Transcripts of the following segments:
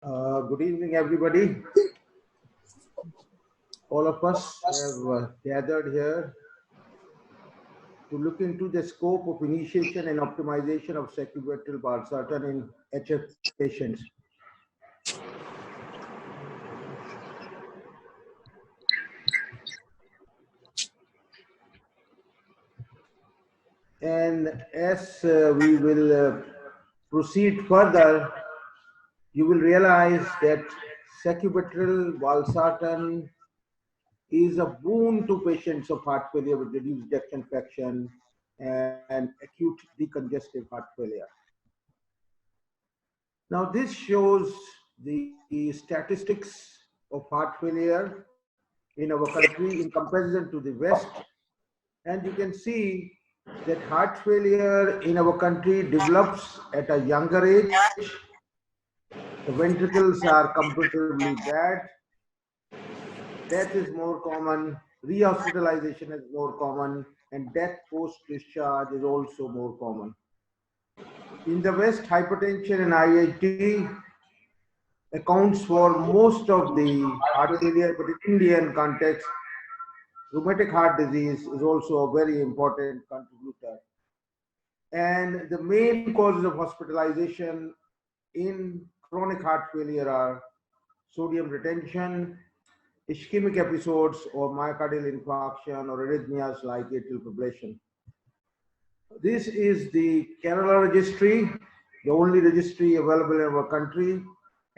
Good evening, everybody. All of us have gathered here to look into the scope of initiation and optimization of sacubitril valsartan in HF patients. And as we will proceed further, you will realize that sacubitril valsartan is a boon to patients of heart failure with reduced ejection fraction and acute decongestive heart failure. Now, this shows the statistics of heart failure in our country in comparison to the West. And you can see that heart failure in our country develops at a younger age. The ventricles are comparatively bad. Death is more common. Rehospitalization is more common. And death post discharge is also more common. In the West, hypertension and IIT accounts for most of the heart failure, but in Indian context, rheumatic heart disease is also a very important contributor. And the main causes of hospitalization in chronic heart failure are sodium retention, ischemic episodes, or myocardial infarction, or arrhythmias like atrial fibrillation. This is the Kerala registry, the only registry available in our country.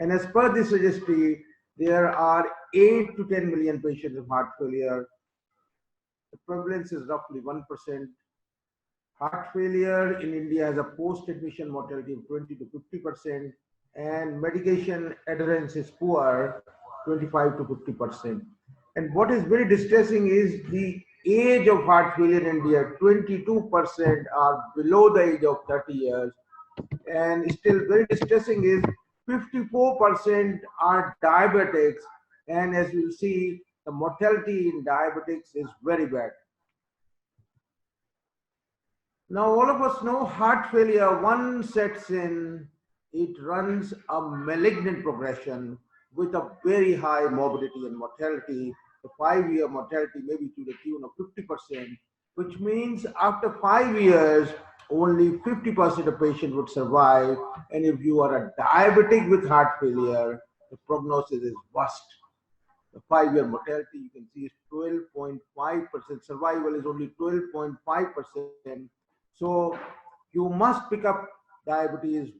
And as per this registry, there are 8 to 10 million patients of heart failure. The prevalence is roughly 1%. Heart failure in India has a post-admission mortality of 20 to 50%, and medication adherence is poor, 25 to 50%. And what is very distressing is the age of heart failure in India. 22% are below the age of 30 years, and still very distressing is 54% are diabetics, and as you'll see, the mortality in diabetics is very bad. Now, all of us know heart failure, once sets in, it runs a malignant progression with a very high morbidity and mortality. The 5-year mortality may be to the tune of 50%, which means after 5 years, only 50% of patients would survive. And if you are a diabetic with heart failure, the prognosis is worst. The 5-year mortality you can see is 12.5%. Survival is only 12.5%. So you must pick up diabetes,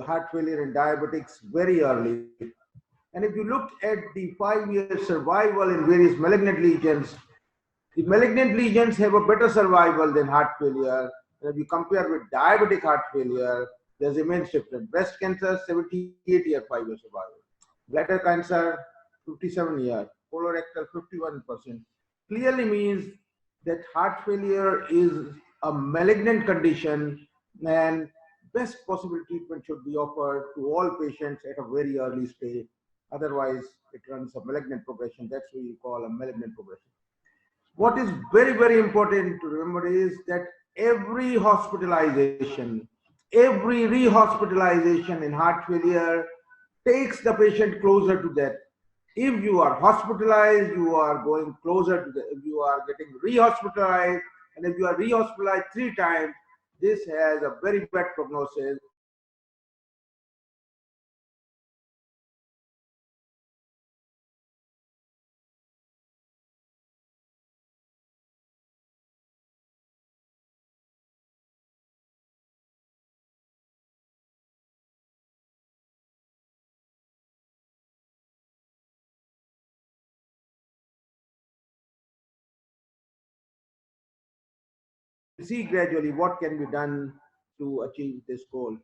heart failure in diabetics very early. And if you look at the 5-year survival in various malignant lesions, the malignant lesions have a better survival than heart failure. And if you compare with diabetic heart failure, there's immense difference. Breast cancer, 78-year 5-year survival. Bladder cancer, 57-year. Colorectal, 51%. Clearly means that heart failure is a malignant condition, and best possible treatment should be offered to all patients at a very early stage. Otherwise, it runs a malignant progression. That's what you call a malignant progression. What is very, very important to remember is that every hospitalization, every rehospitalization in heart failure takes the patient closer to death. If you are hospitalized, you are going closer to death. If you are getting rehospitalized, and if you are rehospitalized 3 times, this has a very bad prognosis. See gradually what can be done to achieve this goal.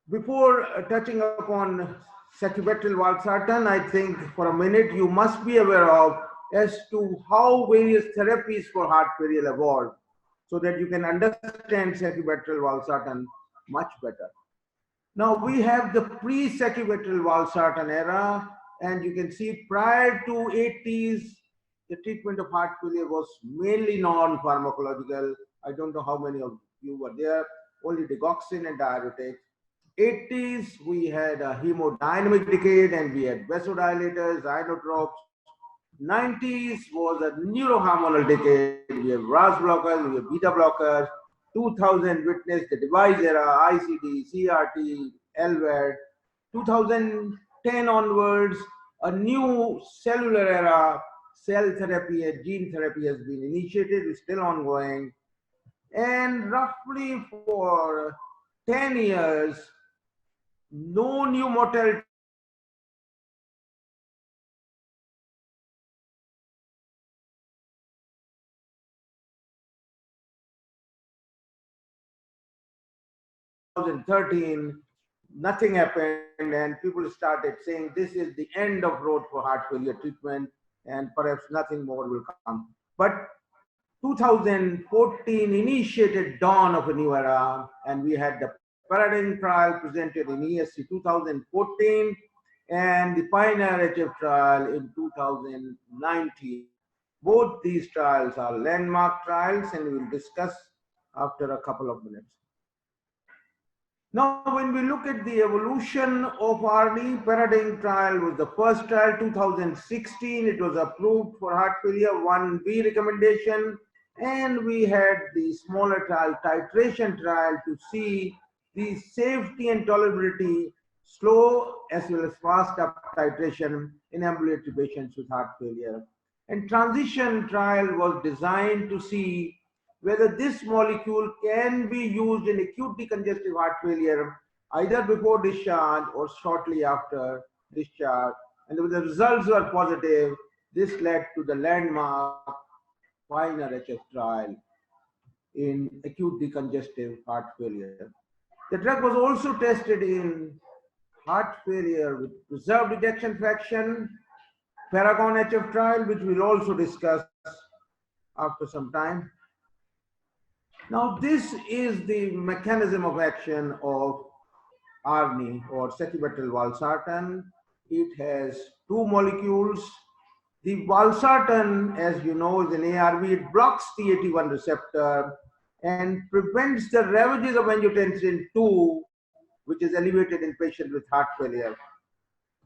Before touching upon sacubitril valsartan, I think for a minute you must be aware of as to how various therapies for heart failure evolved, so that you can understand sacubitril valsartan much better. Now we have the pre-sacubitril valsartan era, and you can see prior to 80s, the treatment of heart failure was mainly non-pharmacological. I don't know how many of you were there, only digoxin and diuretics. 80s, we had a hemodynamic decade and we had vasodilators, inotropes. 90s was a neurohormonal decade. We have RAS blockers, we have beta blockers. 2000 witnessed the device era, ICD, CRT, LVAD. 2010 onwards, a new cellular era, cell therapy and gene therapy has been initiated, is still ongoing. And roughly for 10 years, no new mortality declared in heart failure until 2013. Nothing happened, and people started saying this is the end of road for heart failure treatment, and perhaps nothing more will come. But 2014 initiated dawn of a new era, and we had the paradigm trial presented in ESC 2014 and the Pioneer HF trial in 2019. Both these trials are landmark trials, and we will discuss after a couple of minutes. Now, when we look at the evolution of ARNI, paradigm trial was the first trial, 2016. It was approved for heart failure, 1B recommendation. And we had the smaller trial, titration trial, to see the safety and tolerability, slow as well as fast up titration in ambulatory patients with heart failure. And transition trial was designed to see whether this molecule can be used in acute decongestive heart failure either before discharge or shortly after discharge. And when the results were positive, this led to the landmark Pioneer HF trial in acute decongestive heart failure. The drug was also tested in heart failure with preserved ejection fraction, Paragon HF trial, which we'll also discuss after some time. Now, this is the mechanism of action of ARNI or sacubitril valsartan. It has two molecules. The valsartan, as you know, is an ARV. It blocks the AT1 receptor and prevents the ravages of angiotensin II, which is elevated in patients with heart failure.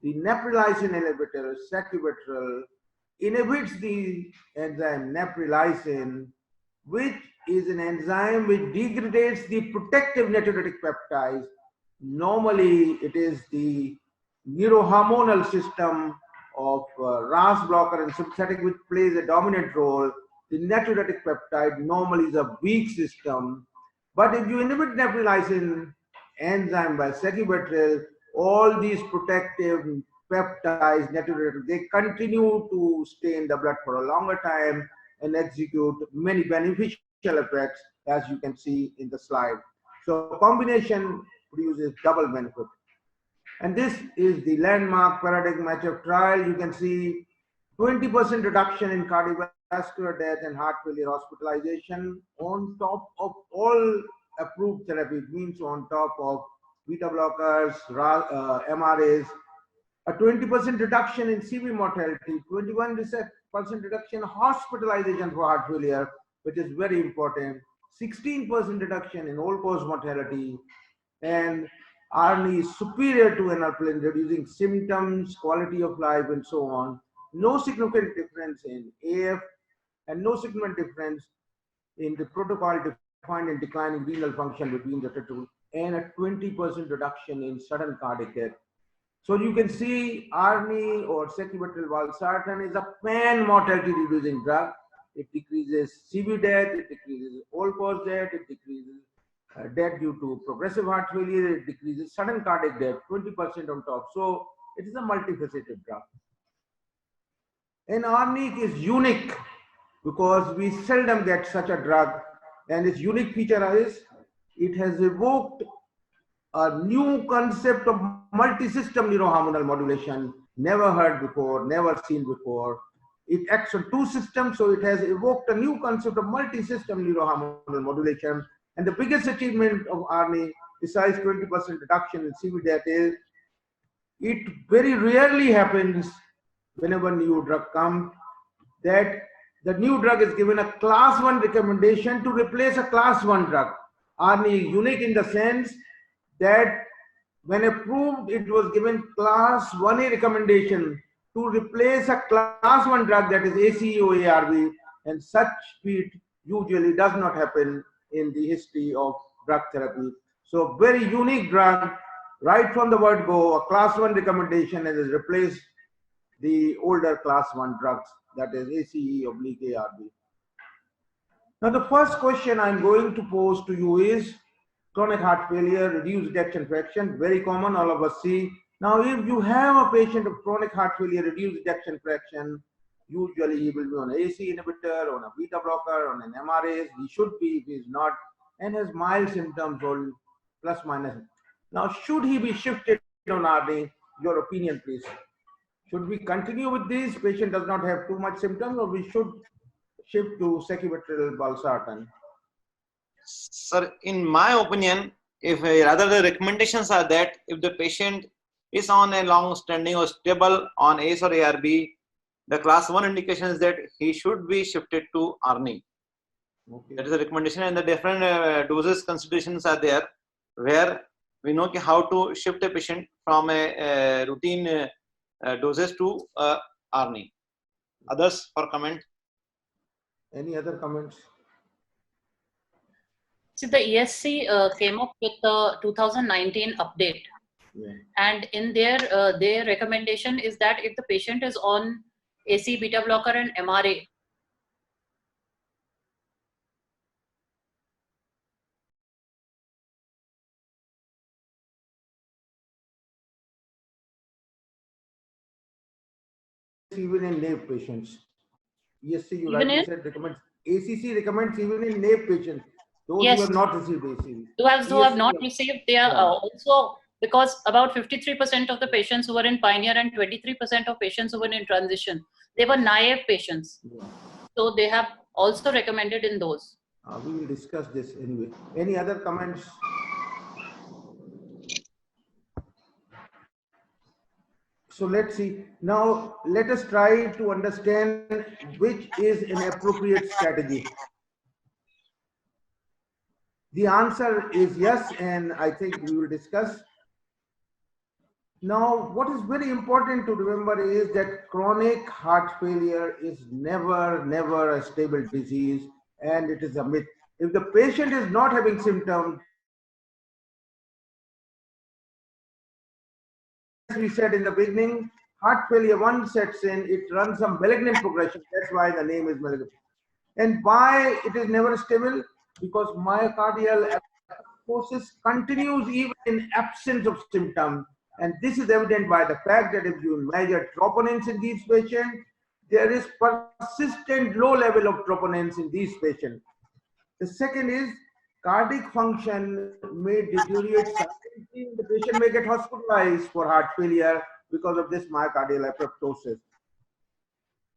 The neprilysin inhibitor, sacubitril, inhibits the enzyme neprilysin, which is an enzyme which degrades the protective natriuretic peptides. Normally, it is the neurohormonal system of RAS blocker and sympathetic which plays a dominant role. The natriuretic peptide normally is a weak system. But if you inhibit neprilysin enzyme by sacubitril, all these protective peptides, natriuretic, they continue to stay in the blood for a longer time and execute many beneficial effects, as you can see in the slide. So combination produces double benefit. And this is the landmark paradigm HF trial. You can see 20% reduction in cardiovascular death and heart failure hospitalization on top of all approved therapy. It means on top of beta blockers, MRAs, a 20% reduction in CV mortality, 21% reduction in hospitalization for heart failure, which is very important, 16% reduction in all-cause mortality, and ARNI is superior to enalapril, reducing symptoms, quality of life, and so on. No significant difference in AF, and no significant difference in the protocol defined in declining renal function between the two, and a 20% reduction in sudden cardiac death. So you can see ARNI or sacubitril valsartan is a pan-mortality reducing drug. It decreases CV death, it decreases all-cause death, it decreases death due to progressive heart failure, it decreases sudden cardiac death, 20% on top. So it is a multifaceted drug. And ARNI is unique because we seldom get such a drug. And its unique feature is it has evoked a new concept of multi-system neurohormonal modulation, never heard before, never seen before. It acts on two systems, so it has evoked a new concept of multi-system neurohormonal modulation. And the biggest achievement of ARNI, besides 20% reduction in CV death, is it very rarely happens whenever new drug comes that the new drug is given a class 1 recommendation to replace a class 1 drug. ARNI is unique in the sense that when approved, it was given class 1A recommendation to replace a class 1 drug, that is ACE or ARB, and such feat usually does not happen in the history of drug therapy. So very unique drug, right from the word go, a class 1 recommendation, and has replaced the older class 1 drugs, that is ACE oblique ARB. Now, the first question I'm going to pose to you is chronic heart failure, reduced ejection fraction, very common, all of us see. Now, if you have a patient of chronic heart failure, reduced ejection fraction, usually he will be on AC inhibitor, on a beta blocker, on an MRAs. He should be, if he is not, and has mild symptoms or plus minus. Now, should he be shifted on RD? Your opinion, please. Should we continue with this? Patient does not have too much symptoms, or we should shift to sacubitril valsartan? Sir, in my opinion, if rather the recommendations are that if the patient is on a long-standing or stable on ACE or ARB, the class 1 indication is that he should be shifted to ARNI. Okay. That is the recommendation, and the different doses considerations are there, where we know how to shift a patient from a routine doses to ARNI. Others for comment? Any other comments? See, the ESC came up with the 2019 update. Yeah. And in their recommendation is that if the patient is on AC beta blocker and MRA, even in NAPE patients. ESC, you rightly said, recommends. ACC recommends even in NAPE patients. Those who have not received ACC. Those who have not received, they are also, because about 53% of the patients who were in Pioneer and 23% of patients who were in transition, they were naive patients. Yeah. So they have also recommended in those. We will discuss this anyway. Any other comments? So let's see. Now, let us try to understand which is an appropriate strategy. The answer is yes, and I think we will discuss. Now, what is very important to remember is that chronic heart failure is never a stable disease, and it is a myth. If the patient is not having symptoms, as we said in the beginning, heart failure once sets in, it runs a malignant progression. That's why the name is malignant. And why it is never stable? Because myocardial apoptosis continues even in absence of symptoms. And this is evident by the fact that if you measure troponins in these patients, there is persistent low level of troponins in these patients. The second is cardiac function may deteriorate silently. The patient may get hospitalized for heart failure because of this myocardial apoptosis.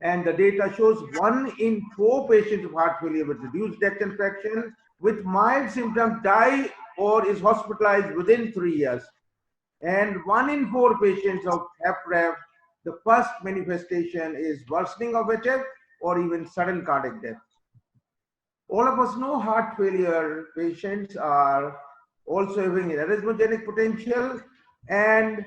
And the data shows 1 in 4 patients of heart failure with reduced ejection fraction with mild symptoms die or is hospitalized within 3 years. And 1 in 4 patients of HFrEF, the first manifestation is worsening of HF or even sudden cardiac death. All of us know heart failure patients are also having an arrhythmogenic potential, and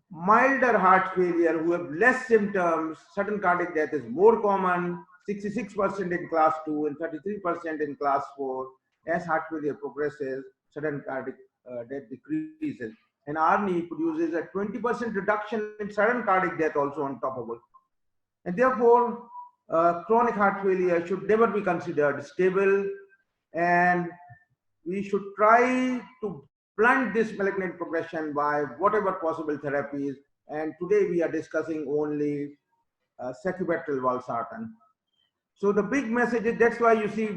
milder heart failure who have less symptoms, sudden cardiac death is more common, 66% in class 2 and 33% in class 4. As heart failure progresses, sudden cardiac death decreases. And ARNI produces a 20% reduction in sudden cardiac death also on top of it. And therefore, chronic heart failure should never be considered stable, and we should try to blunt this malignant progression by whatever possible therapies. And today we are discussing only sacubitril valsartan. So the big message is, that's why you see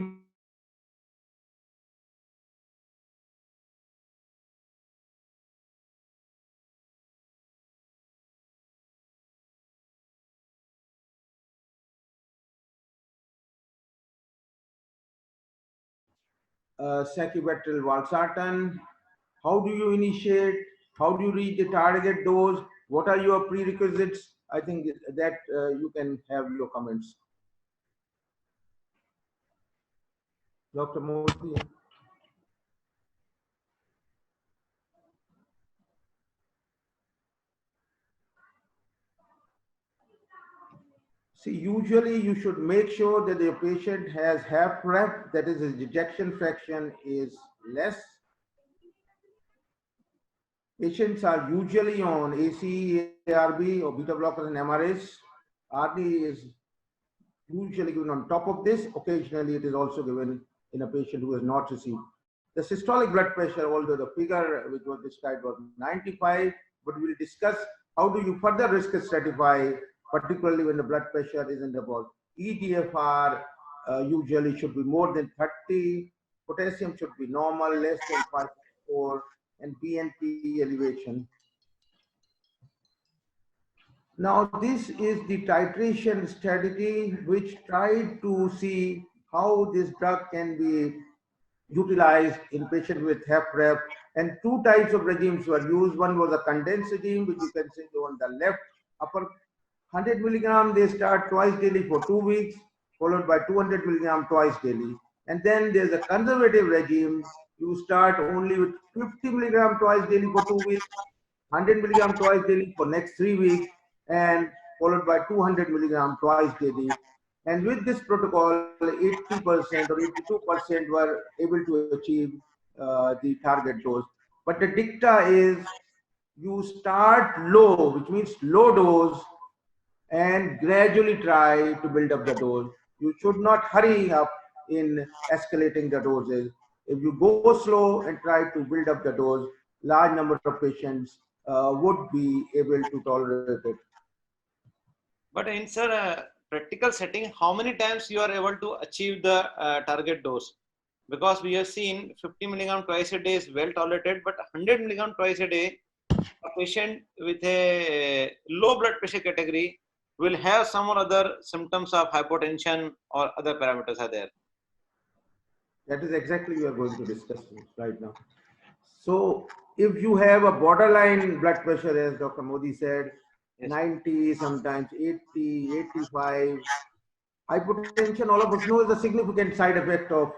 sacubitril valsartan. How do you initiate? How do you reach the target dose? What are your prerequisites? I think that you can have your comments. Dr. Murthy. See, usually you should make sure that your patient has HFrEF, that is his ejection fraction is less. Patients are usually on ACE, ARB or beta blockers and MRAs. RD is usually given on top of this. Occasionally it is also given in a patient who has not received. The systolic blood pressure, although the figure which was described was 95, but we'll discuss how do you further risk stratify, particularly when the blood pressure isn't about EGFR, usually should be more than 30, potassium should be normal, less than 5.4, and BNP elevation. Now, this is the titration strategy which tried to see how this drug can be utilized in patients with HFrEF. And two types of regimes were used. One was a condensed regime, which you can see on the left upper 100 milligram, they start twice daily for 2 weeks, followed by 200 milligram twice daily. And then there's a conservative regime. You start only with 50 milligram twice daily for 2 weeks, 100 milligram twice daily for next 3 weeks, and followed by 200 milligram twice daily. And with this protocol, 80% or 82% were able to achieve the target dose. But the dicta is you start low, which means low dose, and gradually try to build up the dose. You should not hurry up in escalating the doses. If you go slow and try to build up the dose, large number of patients would be able to tolerate it. But in sir, practical setting, how many times you are able to achieve the target dose? Because we have seen 50 milligram twice a day is well tolerated, but 100 milligram twice a day, a patient with a low blood pressure category will have some or other symptoms of hypotension or other parameters are there. That is exactly we are going to discuss right now. So if you have a borderline blood pressure, as Dr. Modi said, Yes. 90, sometimes 80, 85, hypertension, all of us know, is a significant side effect of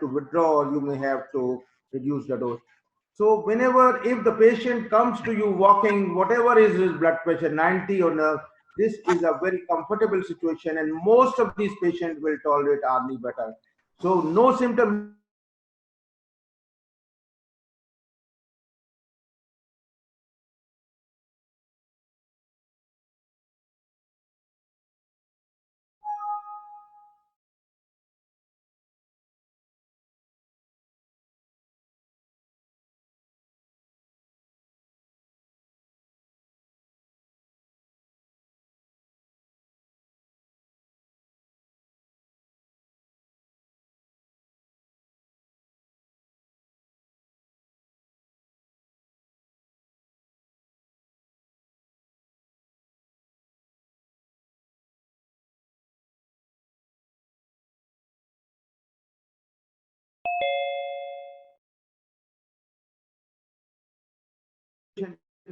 to withdraw, or you may have to reduce the dose. So whenever, if the patient comes to you walking, whatever is his blood pressure, 90 or no, this is a very comfortable situation, and most of these patients will tolerate ARNI better. So no symptom.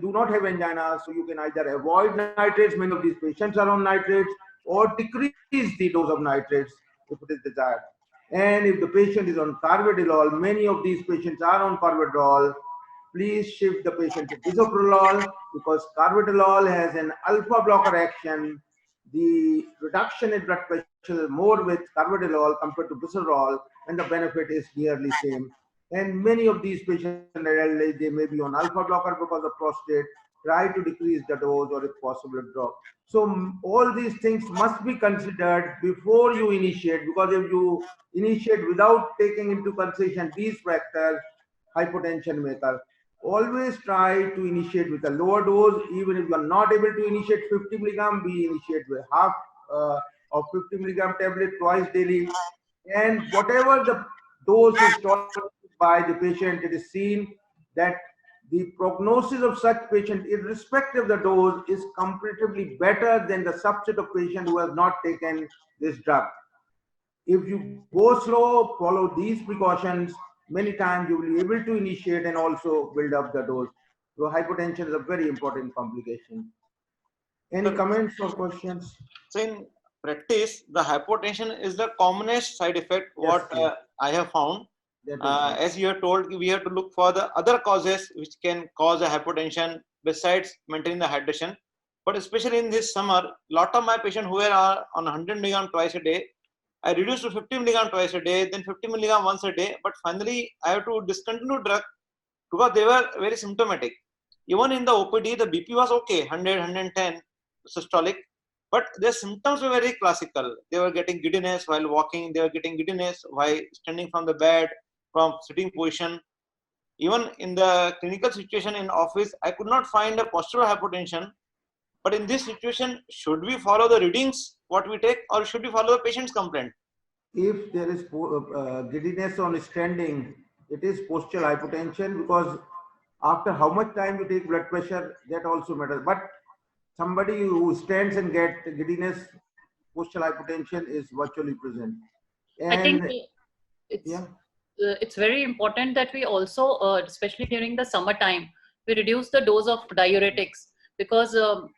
Do not have angina, so you can either avoid nitrates, many of these patients are on nitrates, or decrease the dose of nitrates if it is desired. And if the patient is on carvedilol, many of these patients are on carvedilol, please shift the patient to bisoprolol, because carvedilol has an alpha blocker action. The reduction in blood pressure is more with carvedilol compared to bisoprolol, and the benefit is nearly same. And many of these patients, they may be on alpha blocker because of prostate. Try to decrease the dose, or if possible drop. So all these things must be considered before you initiate, because if you initiate without taking into consideration these factors, hypotension may occur. Always try to initiate with a lower dose. Even if you are not able to initiate 50 milligram, we initiate with half of 50 milligram tablet twice daily. And whatever the dose is tolerated by the patient, it is seen that the prognosis of such patient, irrespective of the dose, is comparatively better than the subset of patient who has not taken this drug. If you go slow, follow these precautions, many times you will be able to initiate and also build up the dose. So hypotension is a very important complication. Any Sir, comments or questions? so in practice, the hypotension is the commonest side effect Yes, what yes, I have found. that is right. As you have told, we have to look for the other causes which can cause a hypotension besides maintaining the hydration. But especially in this summer, lot of my patients who are on 100 milligram twice a day, I reduced to 50 milligram twice a day, then 50 milligram once a day. But finally, I have to discontinue drug because they were very symptomatic. Even in the OPD, the BP was okay, 100, 110 systolic, but their symptoms were very classical. They were getting giddiness while walking, they were getting giddiness while standing from the bed, from sitting position. Even in the clinical situation in office, I could not find a postural hypotension. But in this situation, should we follow the readings what we take, or should we follow the patient's complaint? If there is giddiness on standing, it is postural hypotension, because after how much time you take blood pressure, that also matters. But somebody who stands and get giddiness, postural hypertension is virtually present. I think And it's yeah, it's very important that we also, especially during the summertime, we reduce the dose of diuretics, because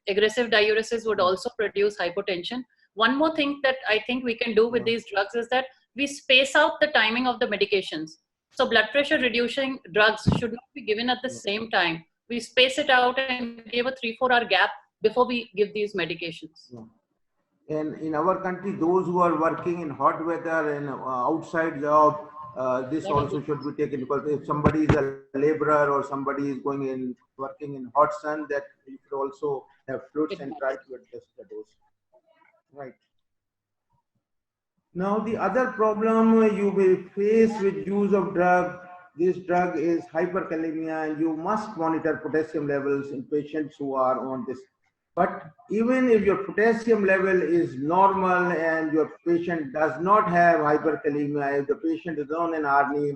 aggressive diuresis would also produce hypotension. One more thing that I think we can do with yeah, these drugs is that we space out the timing of the medications. So blood pressure reducing drugs should not be given at the yeah, same time. We space it out and give a 3-4 hour gap before we give these medications. yeah. And in our country, those who are working in hot weather and outside job, this Lot of also should be taken, because if somebody is a laborer or somebody is going in working in hot sun, that you should also have fluids and try to adjust the dose. Right. Now, the other problem you will face with use of drug, this drug is hyperkalemia, and you must monitor potassium levels in patients who are on this. But even if your potassium level is normal and your patient does not have hyperkalemia, if the patient is on an ARNI,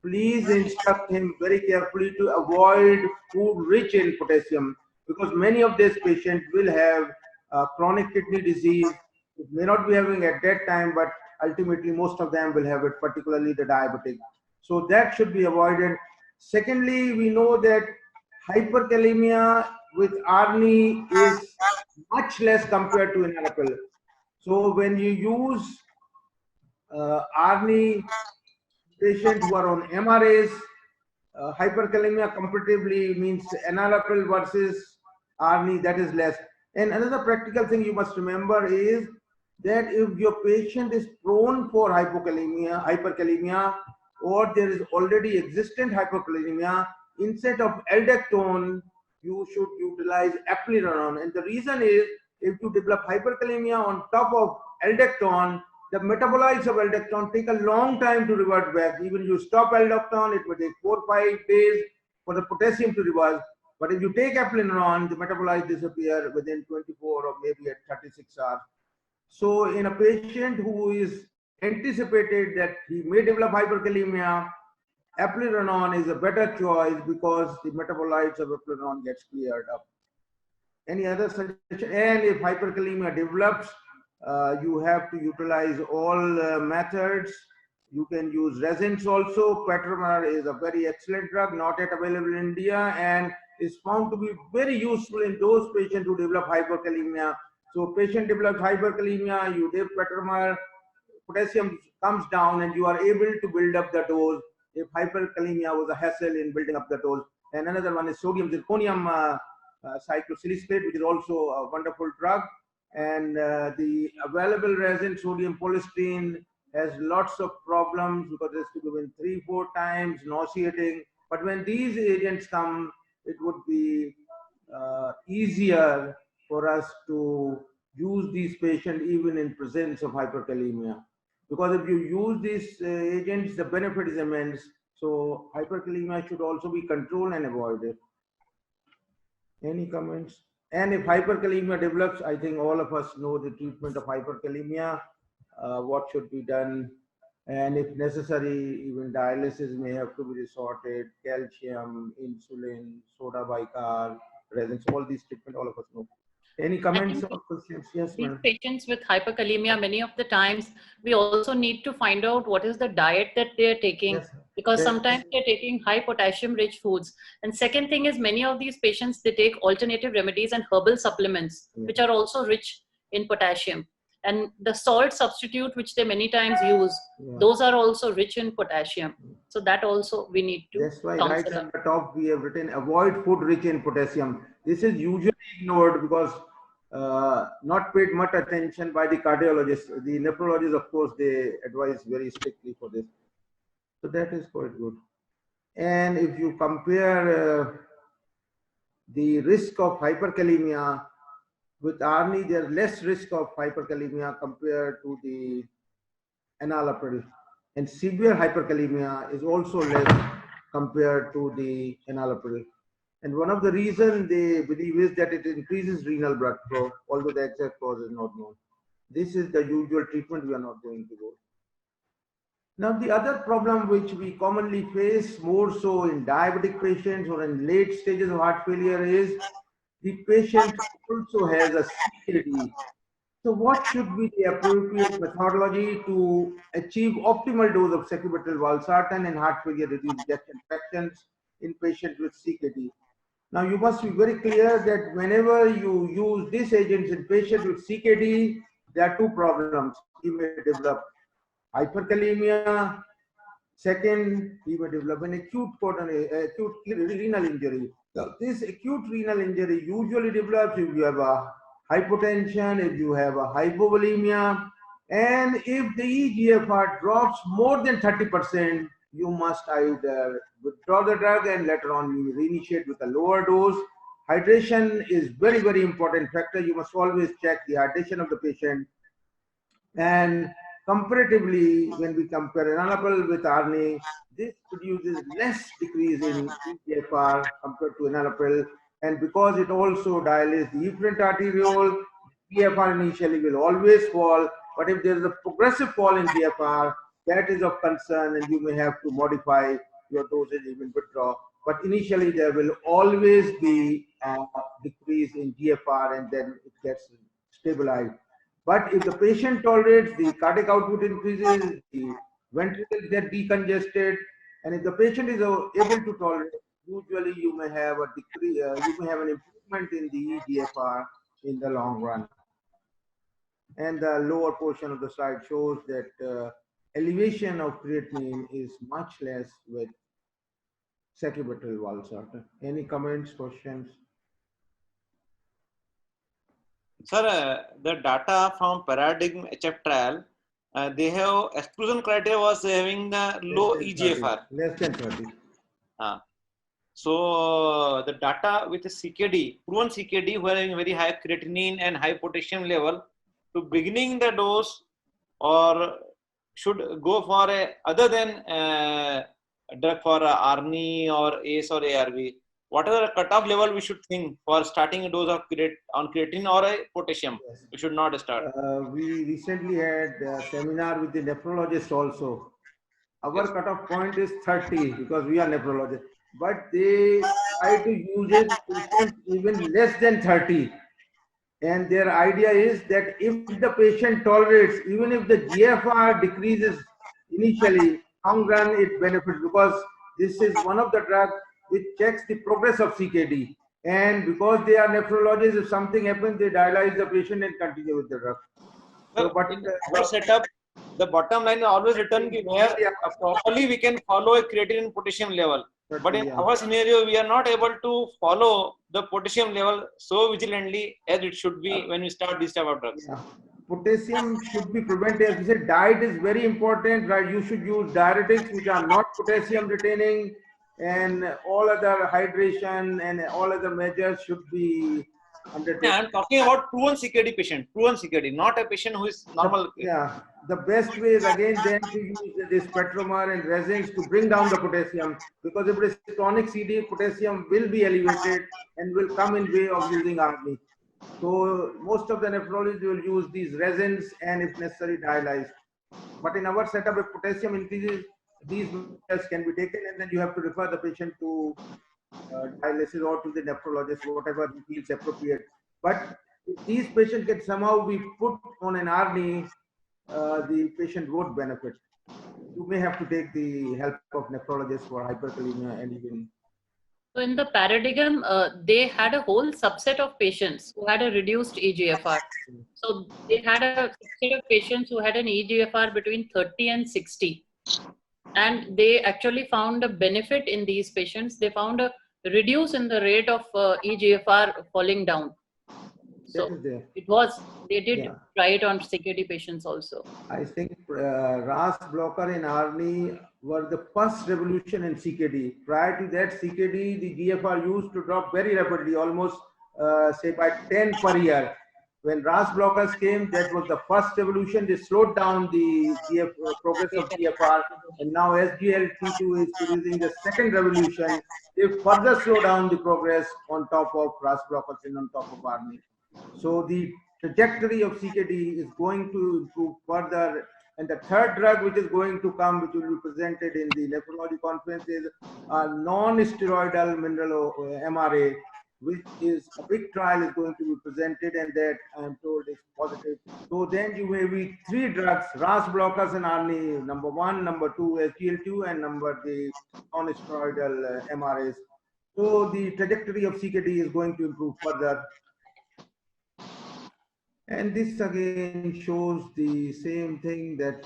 please instruct him very carefully to avoid food rich in potassium, because many of these patients will have chronic kidney disease. It may not be having at that time, but ultimately most of them will have it, particularly the diabetic. So that should be avoided. Secondly, we know that hyperkalemia with ARNI is much less compared to NRFL. So when you use ARNI patients who are on MRAs, hyperkalemia comparatively means NRFL versus ARNI, that is less. And another practical thing you must remember is that if your patient is prone for hyperkalemia, or there is already existent hyperkalemia, instead of aldactone, you should utilize eplerenone. And the reason is, if you develop hyperkalemia on top of aldactone, the metabolites of aldactone take a long time to revert back. Even you stop aldactone, it will take 4 or 5 days for the potassium to reverse. But if you take eplerenone, the metabolites disappear within 24 or maybe at 36 hours. So in a patient who is anticipated that he may develop hyperkalemia, eplerenone is a better choice, because the metabolites of eplerenone gets cleared up. Any other suggestion? And if hyperkalemia develops, you have to utilize all methods. You can use resins also. Petromar is a very excellent drug, not yet available in India, and is found to be very useful in those patients who develop hyperkalemia. So patient develops hyperkalemia, you give Petromar, potassium comes down, and you are able to build up the dose if hyperkalemia was a hassle in building up the dose. And another one is sodium zirconium cyclosilicate, which is also a wonderful drug. And the available resin, sodium polystyrene, has lots of problems because it has to be given 3-4 times, nauseating. But when these agents come, it would be easier for us to use these patients even in presence of hyperkalemia. Because if you use these agents, the benefit is immense. So hyperkalemia should also be controlled and avoided. Any comments? And if hyperkalemia develops, I think all of us know the treatment of hyperkalemia, what should be done. And if necessary, even dialysis may have to be resorted, calcium, insulin, soda bicarb, resins, all these treatment, all of us know. Any I comments think or questions? Yes, these madam. patients with hyperkalemia, many of the times, we also need to find out what is the diet that they're taking, Yes. because Yes. sometimes they're taking high potassium rich foods. And second thing is, many of these patients, they take alternative remedies and herbal supplements, Yeah. which are also rich in potassium. And the salt substitute, which they many times use, Yeah. those are also rich in potassium. So that also we need to That's why right counsel on the top we have written avoid food rich in potassium. This is usually ignored because not paid much attention by the cardiologists. The nephrologists, of course, they advise very strictly for this. So that is quite good. And if you compare the risk of hyperkalemia with ARNI, there's less risk of hyperkalemia compared to the enalapril. And severe hyperkalemia is also less compared to the enalapril. And one of the reasons they believe is that it increases renal blood flow, although the exact cause is not known. This is the usual treatment we are not going to go. Now, the other problem which we commonly face more so in diabetic patients or in late stages of heart failure is the patient also has a CKD. So what should be the appropriate methodology to achieve optimal dose of sacubitril valsartan and heart failure reduced ejection fractions in patients with CKD? Now you must be very clear that whenever you use these agents in patients with CKD, there are two problems. He may develop hyperkalemia. Second, he may develop an acute renal injury. Now, this acute renal injury usually develops if you have a hypotension, if you have a hypovolemia, and if the eGFR drops more than 30%, you must either withdraw the drug and later on you reinitiate with a lower dose. Hydration is very, very important factor. You must always check the hydration of the patient. And comparatively, when we compare enalapril with ARNI, this produces less decrease in eGFR compared to enalapril. And because it also dilates the efferent arteriole, GFR initially will always fall. But if there is a progressive fall in GFR, that is of concern, and you may have to modify your dosage, even withdraw. But initially, there will always be a decrease in GFR, and then it gets stabilized. But if the patient tolerates, the cardiac output increases, the ventricles get decongested, and if the patient is able to tolerate, usually you may have a decrease, you may have an improvement in the eGFR in the long run. And the lower portion of the slide shows that elevation of creatinine is much less with sacubitril valsartan. Any comments, questions? Sir, the data from Paradigm HF trial, they have exclusion criteria was having the low eGFR. Less than 30. So the data with the CKD, proven CKD, who are having very high creatinine and high potassium level, to beginning the dose or should go for a other than drug for ARNI or ACE or ARB. What are the cutoff level we should think for starting a dose of creatine or a potassium? Yes. We should not start. We recently had a seminar with the nephrologist also. Our Yes. cutoff point is 30 because we are nephrologists, but they try to use it patients even less than 30. And their idea is that if the patient tolerates, even if the GFR decreases initially, long run it benefits because this is one of the drugs which checks the progress of CKD. And because they are nephrologists, if something happens, they dialyze the patient and continue with the drug. So, but in our setup, the bottom line is always written where properly we can follow a creatine and potassium level. But in our scenario, we are not able to follow the potassium level so vigilantly as it should be when we start this type of drugs. Yeah. Potassium should be prevented. As we said, diet is very important, right? You should use diuretics which are not potassium retaining, and all other hydration and all other measures should be undertaken. I am talking about proven CKD patient, proven CKD, not a patient who is normal. Yeah, the best way is again then to use this petromar and resins to bring down the potassium, because if it is chronic CD, potassium will be elevated and will come in way of using ARNI. So most of the nephrologists will use these resins and if necessary dialyzed. But in our setup, if potassium increases, these measures can be taken, and then you have to refer the patient to dialysis or to the nephrologist, whatever he feels appropriate. But if these patients can somehow be put on an ARNI, the patient would benefit. You may have to take the help of nephrologists for hyperkalemia and even. So in the paradigm, they had a whole subset of patients who had a reduced EGFR. So they had a subset of patients who had an EGFR between 30 and 60. And they actually found a benefit in these patients. They found a reduce in the rate of EGFR falling down. So That is there. it was, they did Yeah. try it on CKD patients also. I think RAS blocker in ARNI were the first revolution in CKD. Prior to that, CKD, the GFR used to drop very rapidly, almost say by 10 per year. When RAS blockers came, that was the first revolution. They slowed down the progress of GFR, and now SGLT2 is producing the second revolution. They further slow down the progress on top of RAS blockers and on top of ARNI. So the trajectory of CKD is going to improve further. And the third drug which is going to come, which will be presented in the nephrology conference, is a non-steroidal mineral MRA, which is a big trial is going to be presented, and that I'm told is positive. So then you may be three drugs, RAS blockers and ARNI, number one, number two, SGL2, and number the non-steroidal MRAs. So the trajectory of CKD is going to improve further. And this again shows the same thing that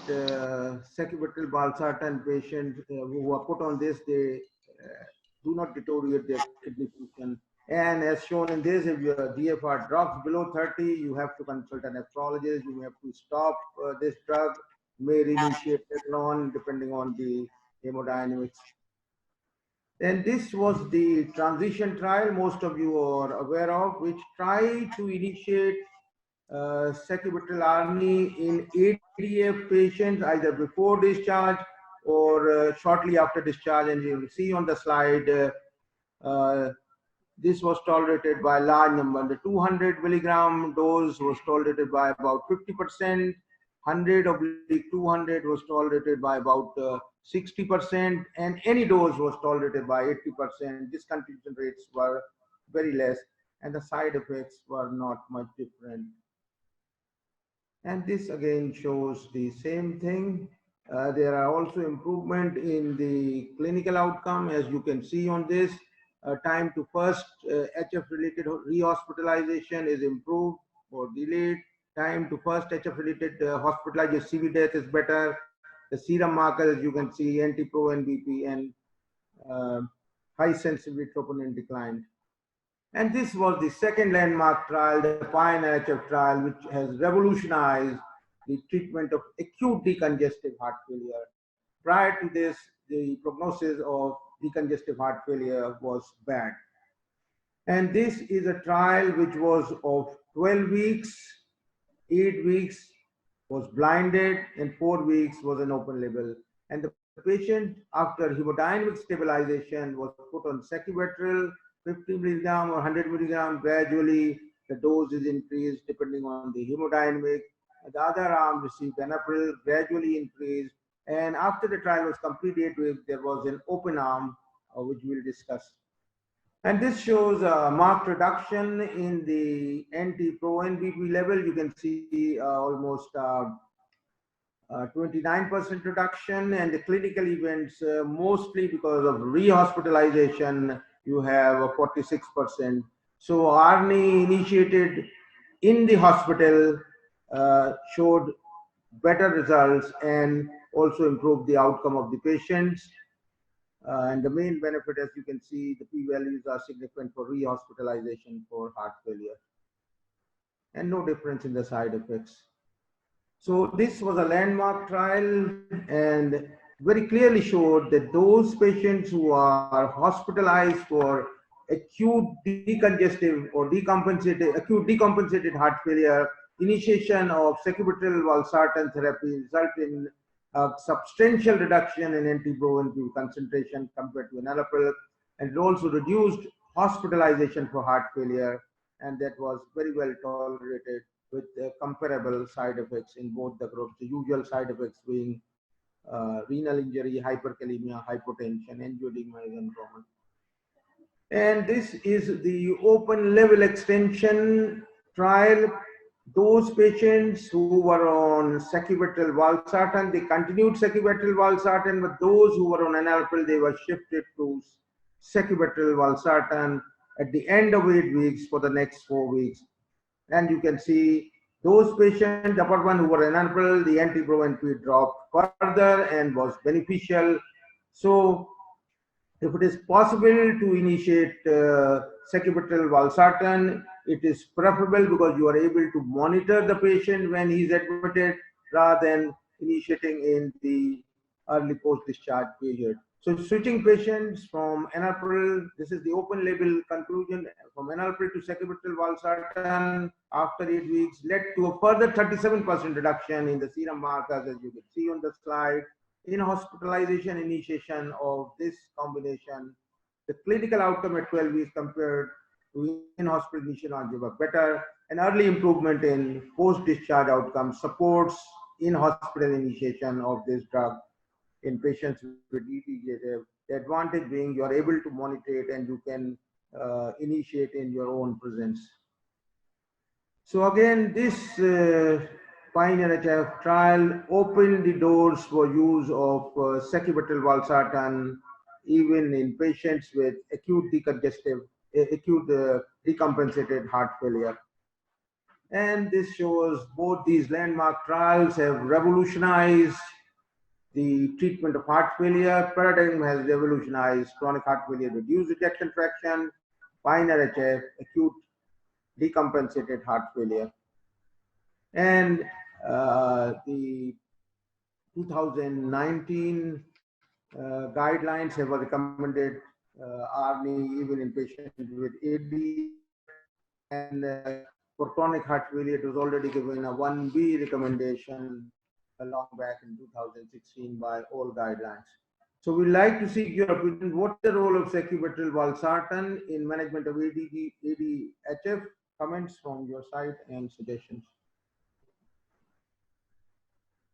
sacubitril valsartan patients who are put on this, they do not deteriorate their kidney function. And as shown in this, if your GFR drops below 30, you have to consult a nephrologist. You have to stop this drug, may reinitiate it on depending on the hemodynamics. And this was the transition trial most of you are aware of, which tried to initiate sacubitril ARNI in ADF patients either before discharge or shortly after discharge. And you will see on the slide, this was tolerated by a large number. The 200 milligram dose was tolerated by about 50%. 100/200 was tolerated by about 60%, and any dose was tolerated by 80%. Discontinuation rates were very less, and the side effects were not much different. And this again shows the same thing. There are also improvement in the clinical outcome, as you can see on this. Time to first HF-related rehospitalization is improved or delayed. Time to first HF-related hospitalization, CV death is better. The serum markers, you can see NT-proNBP and high sensitivity troponin declined. And this was the second landmark trial, the PIONEER-HF trial, which has revolutionized the treatment of acute decongestive heart failure. Prior to this, the prognosis of decongestive heart failure was bad. And this is a trial which was of 12 weeks, 8 weeks was blinded, and 4 weeks was an open label. And the patient, after hemodynamic stabilization, was put on sacubitril, 50 milligram or 100 milligram. Gradually the dose is increased depending on the hemodynamic. The other arm received enalapril, gradually increased, and after the trial was completed, there was an open arm which we'll discuss. And this shows a marked reduction in the NT-proNBP level. You can see almost 29% reduction, and the clinical events mostly because of rehospitalization, you have a 46%. So ARNI initiated in the hospital showed better results and also improved the outcome of the patients. And the main benefit, as you can see, the p-values are significant for rehospitalization for heart failure, and no difference in the side effects. So this was a landmark trial and very clearly showed that those patients who are hospitalized for acute decongestive or acute decompensated heart failure, initiation of sacubitril valsartan therapy result in a substantial reduction in NT-proNBP concentration compared to enalapril, and it also reduced hospitalization for heart failure, and that was very well tolerated with comparable side effects in both the groups, the usual side effects being renal injury, hyperkalemia, hypotension, angioedema is uncommon. And this is the open label extension trial, those patients who were on sacubitril valsartan, they continued sacubitril valsartan, but those who were on enalapril, they were shifted to sacubitril valsartan at the end of 8 weeks for the next 4 weeks. And you can see those patients, the upper one who were enalapril, the NT-proBNP dropped further and was beneficial. So if it is possible to initiate sacubitril valsartan, it is preferable because you are able to monitor the patient when he is admitted rather than initiating in the early post-discharge period. So switching patients from enalapril, this is the open label conclusion, from enalapril to sacubitril valsartan after 8 weeks led to a further 37% reduction in the serum markers, as you can see on the slide. In hospitalization initiation of this combination, the clinical outcome at 12 weeks compared to in-hospital initiation were better. An early improvement in post-discharge outcomes supports in-hospital initiation of this drug in patients with ET-HF. The advantage being you are able to monitor it and you can initiate in your own presence. So again, this PIONEER-HF trial opened the doors for use of sacubitril valsartan even in patients with acute decompensated heart failure. And this shows both these landmark trials have revolutionized the treatment of heart failure. Paradigm has revolutionized chronic heart failure, reduced ejection fraction. PIONEER-HF, acute decompensated heart failure. And the 2019 guidelines have recommended ARNI even in patients with AD, and for chronic heart failure, it was already given a 1B recommendation long back in 2016 by all guidelines. So we'd like to seek your opinion. What's the role of sacubitril valsartan in management of AD-HF? Comments from your side and suggestions.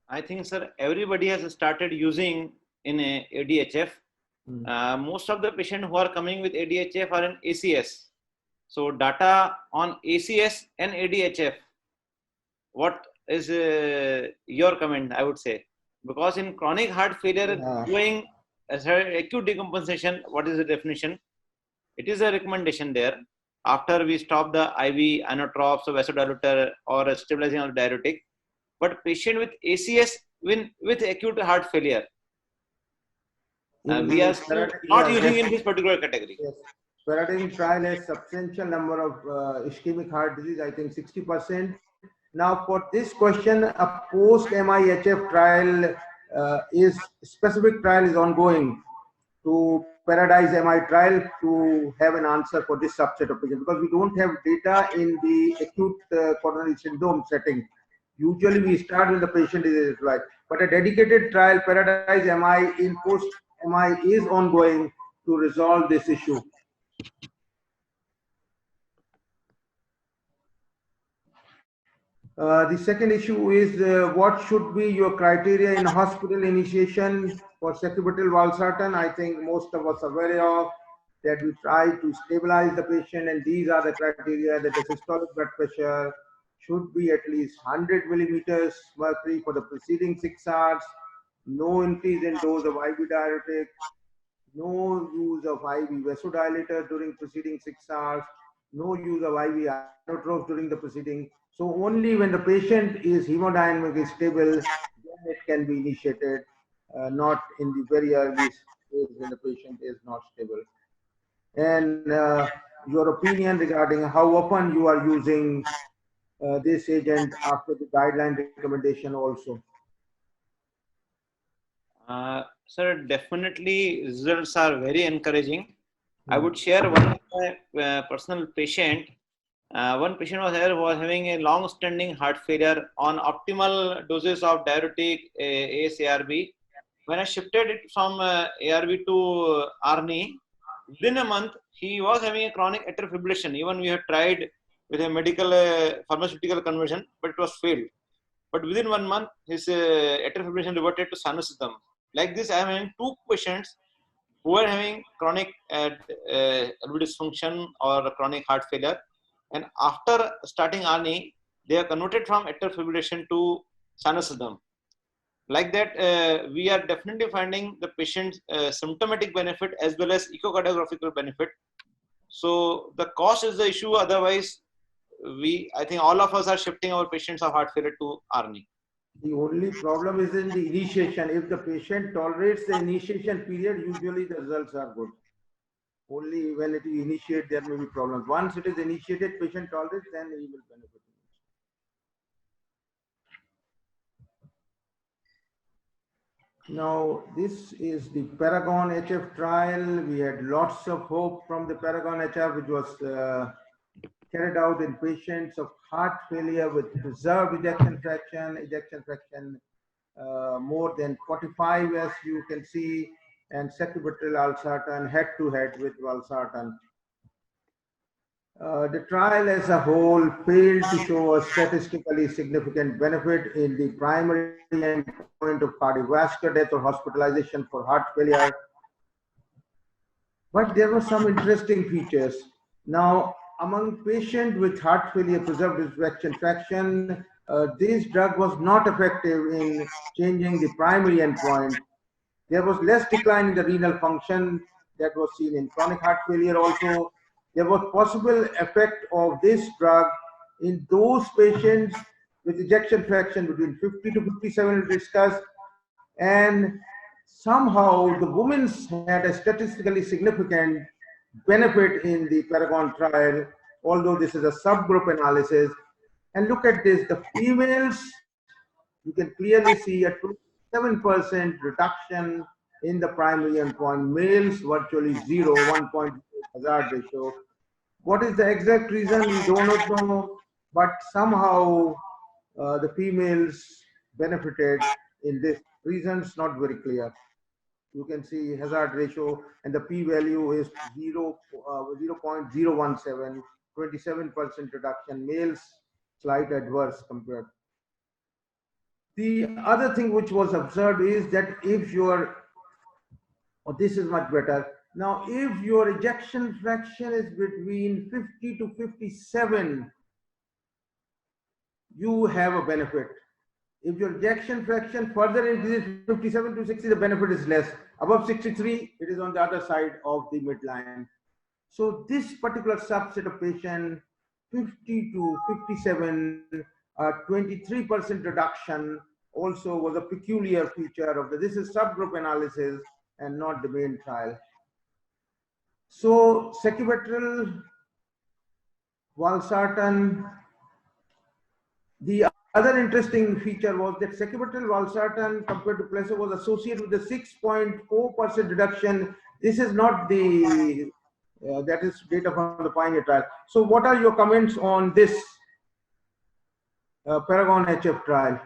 I think, sir, everybody has started using in ADHF. Most of the patients who are coming with ADHF are in ACS. So data on ACS and ADHF, what is your comment, I would say? Because in chronic heart failure, doing acute decompensation, what is the definition? It is a recommendation there. After we stop the IV inotropes or vasodilator or a stabilizing or diuretic, but patient with ACS with acute heart failure, we are still not using in this particular category. Yes. Paradigm trial has substantial number of ischemic heart disease, I think 60%. Now for this question, a post-MIHF trial specific trial is ongoing to Paradise MI trial to have an answer for this subset of patients, because we don't have data in the acute coronary syndrome setting. Usually we start when the patient is right, but a dedicated trial, Paradise MI in post MI, is ongoing to resolve this issue. The second issue is what should be your criteria in hospital initiation for sacubitril valsartan. I think most of us are aware of that. We try to stabilize the patient, and these are the criteria: that the systolic blood pressure should be at least 100 millimeters mercury for the preceding 6 hours, no increase in dose of IV diuretic, no use of IV vasodilator during preceding 6 hours, no use of IV inotropes during the preceding. So only when the patient is hemodynamically stable, then it can be initiated, not in the very early stage when the patient is not stable. And your opinion regarding how often you are using this agent after the guideline recommendation also. Sir, definitely results are very encouraging. I would share one personal patient. One patient was here who was having a long-standing heart failure on optimal doses of diuretic ACE/ARB. When I shifted it from ARB to ARNI, within a month he was having a chronic atrial fibrillation. Even we have tried with a medical pharmaceutical conversion, but it was failed. But within 1 month, his atrial fibrillation reverted to sinus-rhythm. Like this, I am having 2 patients who are having chronic LV dysfunction or chronic heart failure, and after starting ARNI, they are converted from atrial fibrillation to sinus rhythm. Like that, we are definitely finding the patient's symptomatic benefit as well as echocardiographical benefit. So the cost is the issue. Otherwise, I think all of us are shifting our patients of heart failure to ARNI. The only problem is in the initiation. If the patient tolerates the initiation period, usually the results are good. Only when it is initiated, there may be problems. Once it is initiated, patient tolerates, then he will benefit. Now, this is the Paragon HF trial. We had lots of hope from the Paragon HF, which was carried out in patients of heart failure with preserved ejection fraction more than 45, as you can see, and sacubitril valsartan head-to-head with valsartan. The trial as a whole failed to show a statistically significant benefit in the primary endpoint of cardiovascular death or hospitalization for heart failure. But there were some interesting features. Now, among patients with heart failure preserved ejection fraction, this drug was not effective in changing the primary endpoint. There was less decline in the renal function that was seen in chronic heart failure also. There was possible effect of this drug in those patients with ejection fraction between 50 to 57 discussed, and somehow the women had a statistically significant benefit in the Paragon trial, although this is a subgroup analysis. And look at this, the females, you can clearly see a 27% reduction in the primary endpoint. Males virtually zero, 1.0 hazard ratio. What is the exact reason? We do not know, but somehow the females benefited in this. Reasons not very clear. You can see hazard ratio and the p-value is 0.017, 27% reduction. Males slight adverse compared. The other thing which was observed is that if your, this is much better. Now, if your ejection fraction is between 50 to 57, you have a benefit. If your ejection fraction further increases 57 to 60, the benefit is less. Above 63, it is on the other side of the midline. So this particular subset of patient, 50 to 57, 23% reduction also was a peculiar feature of this is subgroup analysis and not the main trial. So sacubitril valsartan, the other interesting feature was that sacubitril valsartan compared to placebo was associated with a 6.4% reduction. This is not the, that is data from the Pioneer trial. So what are your comments on this Paragon HF trial?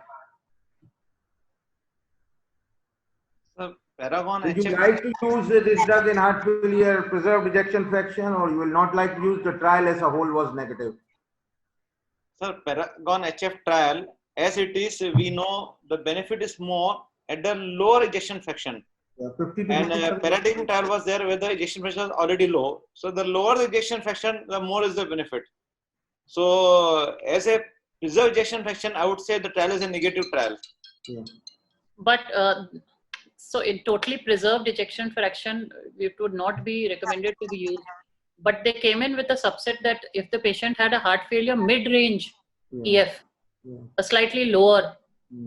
So Paragon Would you HF, like to use this drug in heart failure, preserved ejection fraction, or you will not like to use the trial as a whole was negative? Sir, Paragon HF trial, as it is, we know the benefit is more at the lower ejection fraction. Yeah, 50 to And 57. Paradigm trial was there where the ejection fraction was already low. So the lower the ejection fraction, the more is the benefit. So as a preserved ejection fraction, I would say the trial is a negative trial. Yeah. But so in totally preserved ejection fraction, it would not be recommended to be used. But they came in with a subset that if the patient had a heart failure mid-range EF, a slightly lower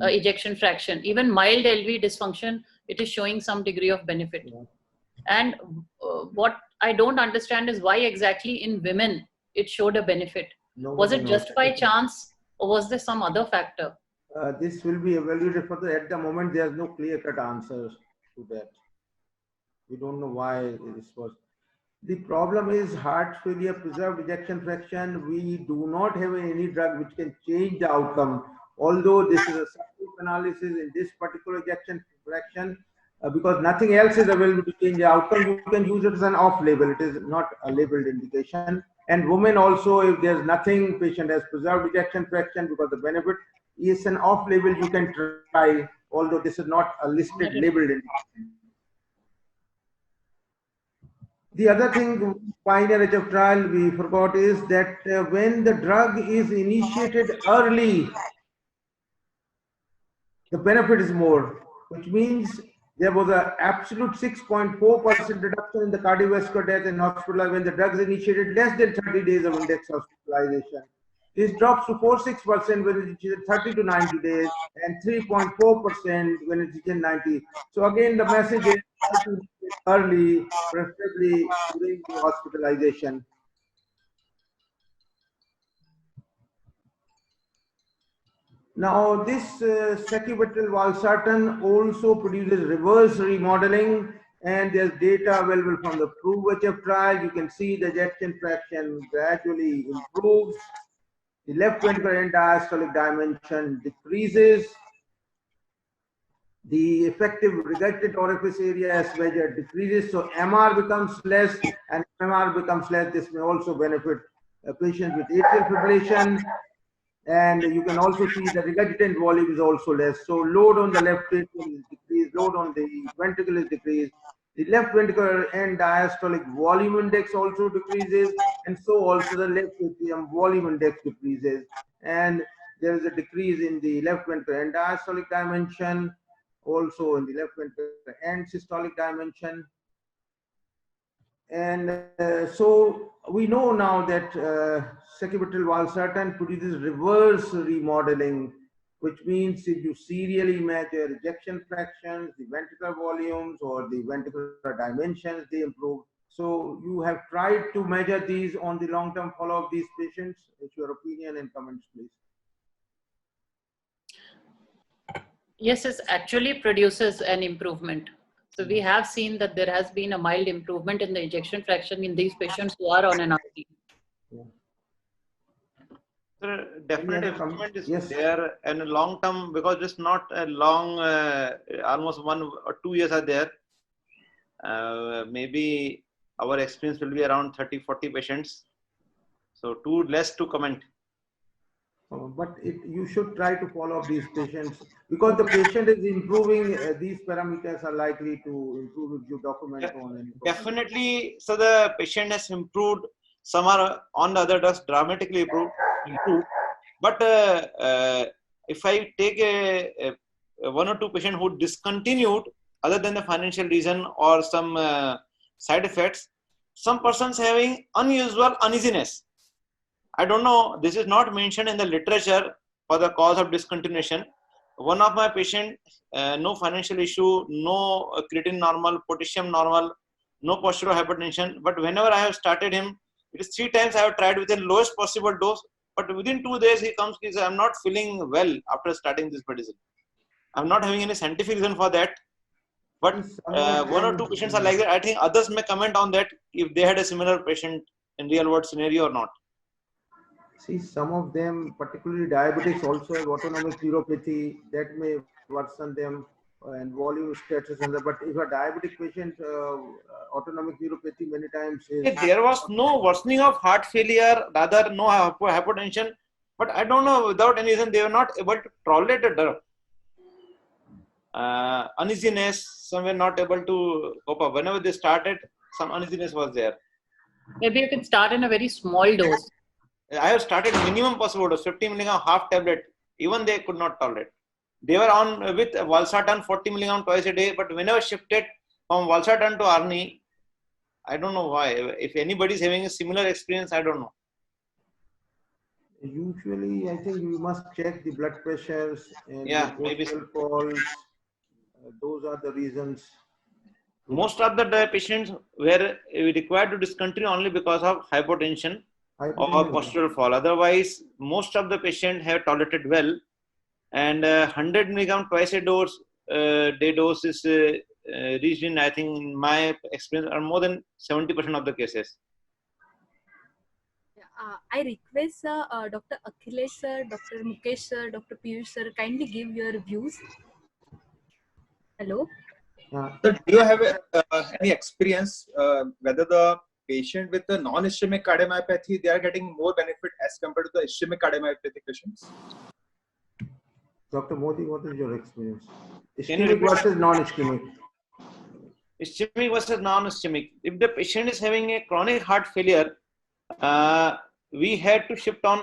ejection fraction, even mild LV dysfunction, it is showing some degree of benefit. And what I don't understand is why exactly in women it showed a benefit. Was it just by chance or was there some other factor? This will be evaluated further. At the moment, there is no clear-cut answers to that. We don't know why this was. The problem is heart failure, preserved ejection fraction. We do not have any drug which can change the outcome. Although this is a subgroup analysis in this particular ejection fraction, because nothing else is available to change the outcome, you can use it as an off-label. It is not a labeled indication. And women also, if there's nothing, patient has preserved ejection fraction because the benefit is an off-label, you can try, although this is not a listed labeled indication. The other thing, Pioneer HF trial, we forgot is that when the drug is initiated early, the benefit is more, which means there was an absolute 6.4% reduction in the cardiovascular death in hospital when the drug is initiated less than 30 days of index hospitalization. This drops to 4.6% when it is 30 to 90 days and 3.4% when it is in 90. So again, the message is early, preferably during the hospitalization. Now, this sacubitril/valsartan also produces reverse remodeling, and there's data available from the PROVE-HF trial. You can see the ejection fraction gradually improves. The left ventricular end diastolic dimension decreases. The effective regurgitant orifice area as measured decreases. So MR becomes less, and MR becomes less. This may also benefit patients with atrial fibrillation. And you can also see the regurgitant volume is also less. So load on the left ventricle is decreased, load on the ventricle is decreased. The left ventricular end diastolic volume index also decreases, and so also the left atrium volume index decreases. And there is a decrease in the left ventricular end diastolic dimension, also in the left ventricular end systolic dimension. And so we know now that sacubitril/valsartan produces reverse remodeling, which means if you serially measure ejection fractions, the ventricular volumes, or the ventricular dimensions, they improve. So you have tried to measure these on the long-term follow-up of these patients. What's your opinion and comments, please? Yes, it actually produces an improvement. So we have seen that there has been a mild improvement in the ejection fraction in these patients who are on an RT. So definitely improvement is Yes. there, and long term, because it's not a long, almost 1 or 2 years are there. Maybe our experience will be around 30-40 patients. So too less to comment. But you should try to follow up these patients because the patient is improving. These parameters are likely to improve if you document on any. Definitely. So the patient has improved. Some are on the other drugs dramatically improved. But if I take a 1 or 2 patients who discontinued other than the financial reason or some side effects, some persons having unusual uneasiness. I don't know, this is not mentioned in the literature for the cause of discontinuation. One of my patient, no financial issue, no creatinine normal, potassium normal, no postural hypertension. But whenever I have started him, it is 3 times I have tried with the lowest possible dose. But within 2 days, he comes, he says, I'm not feeling well after starting this medicine. I'm not having any scientific reason for that. But 1 or 2 patients are like that. I think others may comment on that if they had a similar patient in real world scenario or not. See, some of them, particularly diabetics, also have autonomic neuropathy that may worsen them and volume status. But if a diabetic patient, autonomic neuropathy many times is. There was no worsening of heart failure, rather no hypertension. But I don't know, without any reason, they were not able to tolerate the drug. Uneasiness, some were not able to cope up. Whenever they started, some uneasiness was there. Maybe you can start in a very small dose. I have started minimum possible dose, 50 milligram half tablet. Even they could not tolerate. They were on with valsartan 40 milligram twice a day, but whenever shifted from valsartan to Arni, I don't know why. If anybody is having a similar experience, I don't know. Usually, I think you must check the blood pressures and Yeah, the maybe. postal calls. Those are the reasons. Most of the patients were required to discontinue only because of hypotension or postural fall. Otherwise, most of the patients have tolerated well. And 100 milligram twice a day dose is reached in, I think, in my experience, are more than 70% of the cases. I request Dr. Akhilesh sir, Dr. Mukesh sir, Dr. Piyush sir, kindly give your views. Hello. So, do you have any experience whether the patient with the non-ischemic cardiomyopathy, they are getting more benefit as compared to the ischemic cardiomyopathy patients? Dr. Modi, what is your experience? Can you Ischemic repeat? versus non-ischemic. ischemic versus non-ischemic. If the patient is having a chronic heart failure, we had to shift on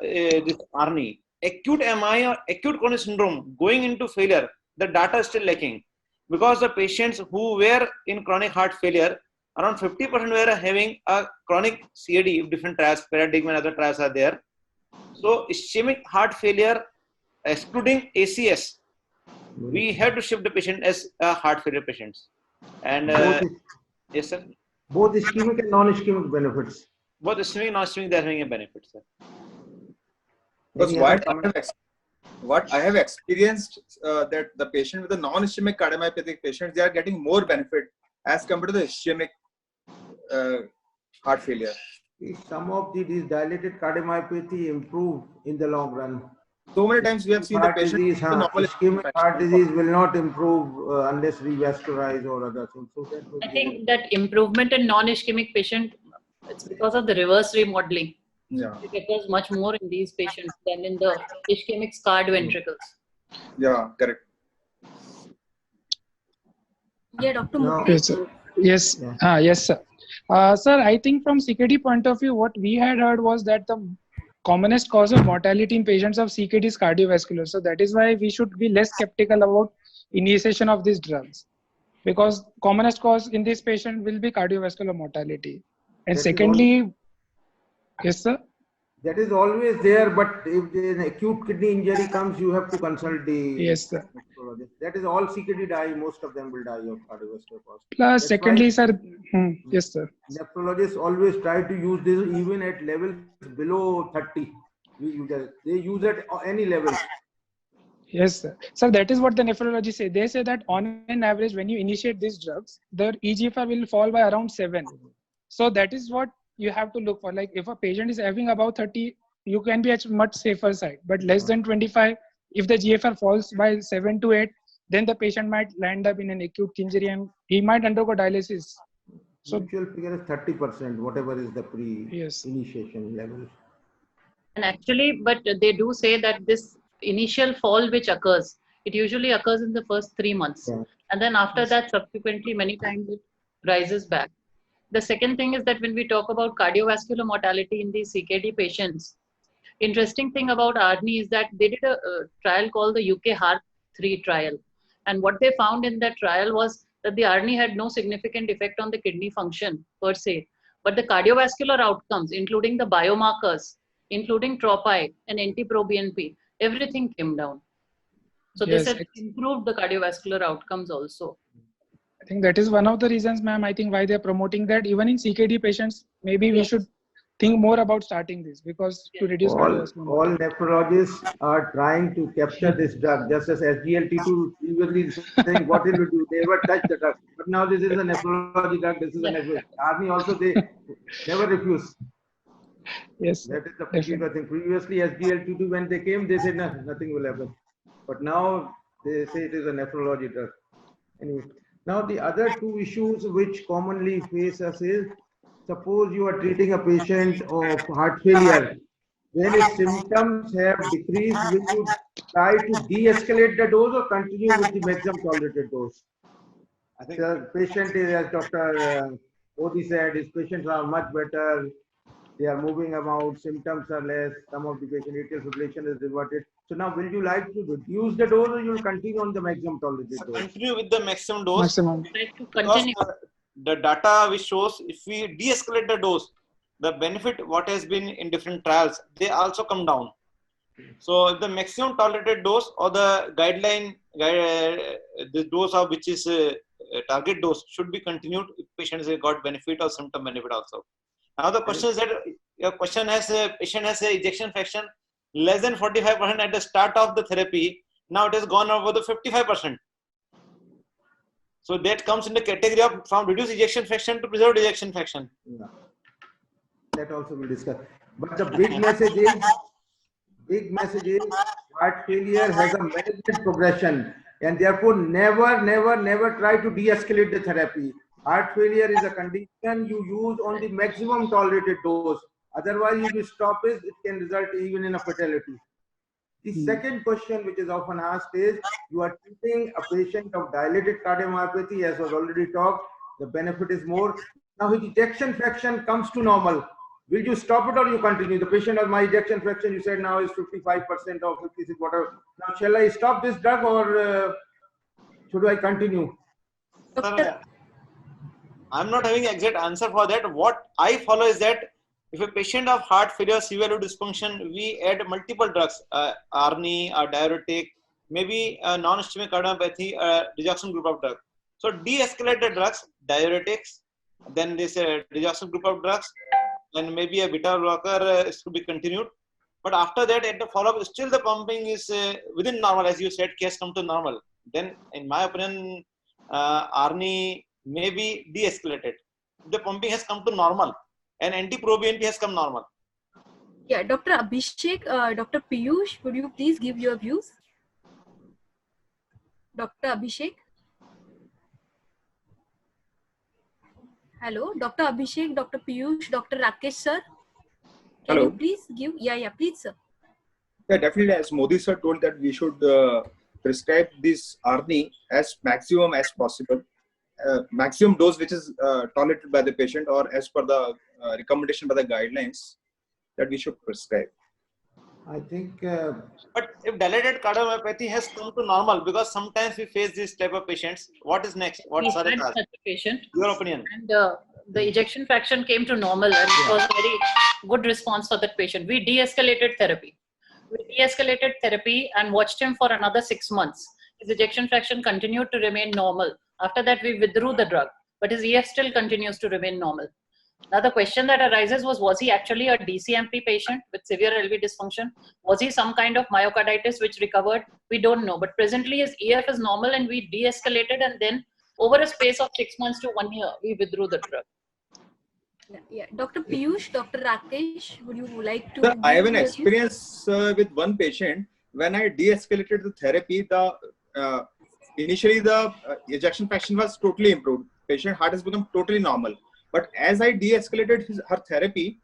this ARNI. Acute MI or acute coronary syndrome going into failure, the data is still lacking, because the patients who were in chronic heart failure, around 50% were having a chronic CAD if different trials, paradigm and other trials are there. So ischemic heart failure, excluding ACS, we have to shift the patient as heart failure patients. And Both, yes, sir. both ischemic and non-ischemic benefits. Both ischemic and non-ischemic, they are having a benefit, sir. Because Any other comment? what I have experienced that the patient with the non-ischemic cardiomyopathic patients, they are getting more benefit as compared to the ischemic heart failure. Some of these dilated cardiomyopathy improve in the long run. So many times we have seen the Heart patient disease, with the normal ischemic heart disease will not improve unless revascularized or other things. So that will I be- think that improvement in non-ischemic patient, it's because of the reverse remodeling. Yeah, It occurs much more in these patients than in the ischemic scarred ventricles. yeah, correct. Yeah, Dr. Now- Mukesh. Yes, sir. Yes, Yeah. yes, sir. Sir, I think from CKD point of view, what we had heard was that the commonest cause of mortality in patients of CKD is cardiovascular. So that is why we should be less skeptical about initiation of these drugs, because commonest cause in this patient will be cardiovascular mortality. And That is secondly, yes, sir. That is always there, but if an acute kidney injury comes, you have to consult the Yes, sir. nephrologist. That is all CKD die. Most of them will die of cardiovascular cause. Plus, That's secondly, why- sir. Yes, sir. Nephrologists always try to use this even at levels below 30. They use at any levels. Yes, sir. So that is what the nephrologists say. They say that on an average, when you initiate these drugs, their eGFR will fall by around 7. So that is what you have to look for. Like if a patient is having about 30, you can be at much safer side. But less than 25, if the GFR falls by 7 to 8, then the patient might land up in an acute injury and he might undergo dialysis. So Usual figure is 30%, whatever is the yes, pre-initiation level. And actually, but they do say that this initial fall which occurs, it usually occurs in the first 3 months. Yeah. And then after that, subsequently, many times it rises back. The second thing is that when we talk about cardiovascular mortality in these CKD patients, interesting thing about ARNI is that they did a trial called the UK Heart 3 trial. And what they found in that trial was that the ARNI had no significant effect on the kidney function per se, but the cardiovascular outcomes, including the biomarkers, including tropi and NT-proBNP, everything came down. So Yes, this has improved the cardiovascular outcomes also. I think that is one of the reasons, ma'am, I think why they're promoting that. Even in CKD patients, maybe we should think more about starting this, because to reduce cardiovascular All mortality. nephrologists are trying to capture this drug, just as SGLT2 previously saying what it will do. They never touch the drug. But now this is a nephrology drug, this is a nephrology. ARNI also, they never refuse. Yes, That is the particular thing. Previously, SGLT2, when they came, they said nothing will happen. But now they say it is a nephrology drug. Anyway, now the other two issues which commonly face us is, suppose you are treating a patient of heart failure. When his symptoms have decreased, will you try to de-escalate the dose or continue with the maximum tolerated dose? I think The patient is, as Dr. Odi said, his patients are much better. They are moving about, symptoms are less. Some of the patient atrial fibrillation is reverted. So now, will you like to reduce the dose or you will continue on the maximum tolerated dose? continue with the maximum dose. maximum. Try to Because continue. the data which shows if we de-escalate the dose, the benefit what has been in different trials, they also come down. So the maximum tolerated dose or the guideline, the dose of which is target dose should be continued if patient has got benefit or symptom benefit also. Now the question is that your question has a patient has a ejection fraction less than 45% at the start of the therapy. Now it has gone over the 55%. So that comes in the category of from reduced ejection fraction to preserved ejection fraction. Yeah. That also we'll discuss. But the big message is heart failure has a management progression, and therefore never try to de-escalate the therapy. Heart failure is a condition you use on the maximum tolerated dose. Otherwise, if you stop it, it can result even in a fatality. The second question which is often asked is, you are treating a patient of dilated cardiomyopathy, as was already talked, the benefit is more. Now his ejection fraction comes to normal. Will you stop it or you continue? The patient has my ejection fraction, you said now is 55% or 56, whatever. Now shall I stop this drug or should I continue? Sir, I'm not having exact answer for that. What I follow is that if a patient of heart failure, severe lung dysfunction, we add multiple drugs, ARNI, a diuretic, maybe a non-ischemic cardiomyopathy, a digoxin group of drugs. So de-escalate the drugs, diuretics, then this digoxin group of drugs, and maybe a beta blocker is to be continued. But after that, at the follow-up, still the pumping is within normal, as you said, case come to normal. Then, in my opinion, ARNI may be de-escalated. The pumping has come to normal, and anti-proBNP has come normal. Yeah, Dr. Abhishek, Dr. Piyush, would you please give your views? Dr. Abhishek? Hello, Dr. Abhishek, Dr. Piyush, Dr. Rakesh sir. Can Hello. you please give? Yeah, please, sir. Yeah, definitely. As Modi sir told that we should prescribe this ARNI as maximum as possible, maximum dose which is tolerated by the patient or as per the recommendation by the guidelines that we should prescribe. I think But if dilated cardiomyopathy has come to normal, because sometimes we face this type of patients, what is next? What We is had such a patient, your opinion? and the ejection fraction came to normal, and it was a very good response for that patient. We de-escalated therapy. And watched him for another 6 months. His ejection fraction continued to remain normal. After that, we withdrew the drug, but his EF still continues to remain normal. Now, the question that arises was he actually a DCMP patient with severe LV dysfunction? Was he some kind of myocarditis which recovered? We don't know. But presently, his EF is normal, and we de-escalated, and then over a space of 6 months to 1 year, we withdrew the drug. Yeah. Dr. Piyush, Dr. Rakesh, would you like to? Sir, I have give an your views? experience with one patient. When I de-escalated the therapy, initially the ejection fraction was totally improved. Patient heart has become totally normal. But as I de-escalated her therapy,